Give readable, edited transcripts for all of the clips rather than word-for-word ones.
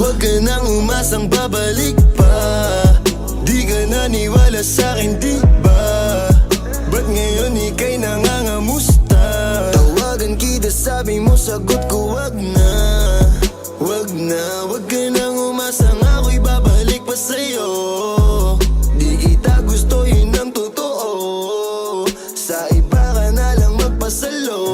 Huwag ka nang umasang babalik pa. Di ka naniwala sa'kin, di ba? Ba't ngayon ika'y nangangamusta? Tawagan kita, sabi mo, sagot ko wag na. Wag na, wag ka nang umasang ako'y babalik pa sa'yo. Di kita gusto, yun ang totoo. Sa iba ka na lang magpasalo.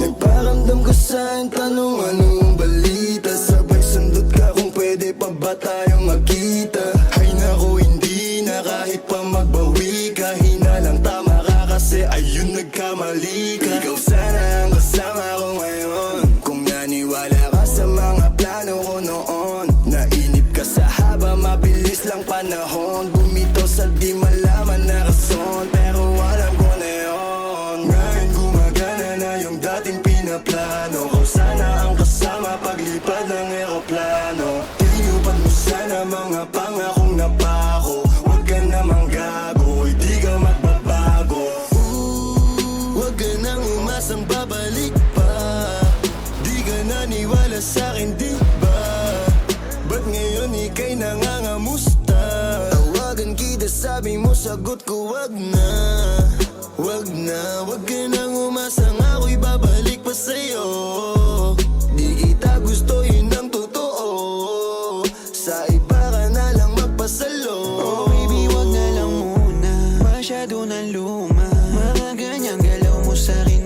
Nagparamdam ko sa'kin, tanong anong balita. Sabay sundot ka kung pwede pa ba tayong magkita. Ay naku, hindi na kahit pa magbawi ka. Hinalang tama ka kasi ayun nagkamali ka. Ikaw sana ang kasama ko ngayon. Kung naniwala ka sa mga plano ko noon, nainip ka sa haba, mabilis lang panahon. Bumitaw sa di malaman na rason, pero alam ko na yun. Ngayon gumagana na yung dating pinaplano. Kung sana ang kasama paglipad ng eroplano. Tinupad mo sana mga pangakong napako. Huwag ka namang gago, hindi ka magbabago. Huwag ka nang umasang babalik pa. Di ka naniwala sa'kin, di ba? Ba't ngayon ika'y nangangamusta? Tawagan kita, sabi mo, sagot ko wag na. Wag na, wag ka nang umasang ako'y babalik pa sa'yo. Di kita gusto, yun ang totoo. Sa iba ka na lang magpasalo. Oh baby, wag na lang muna, masyado na luma. Mga ganyang galaw mo sa'kin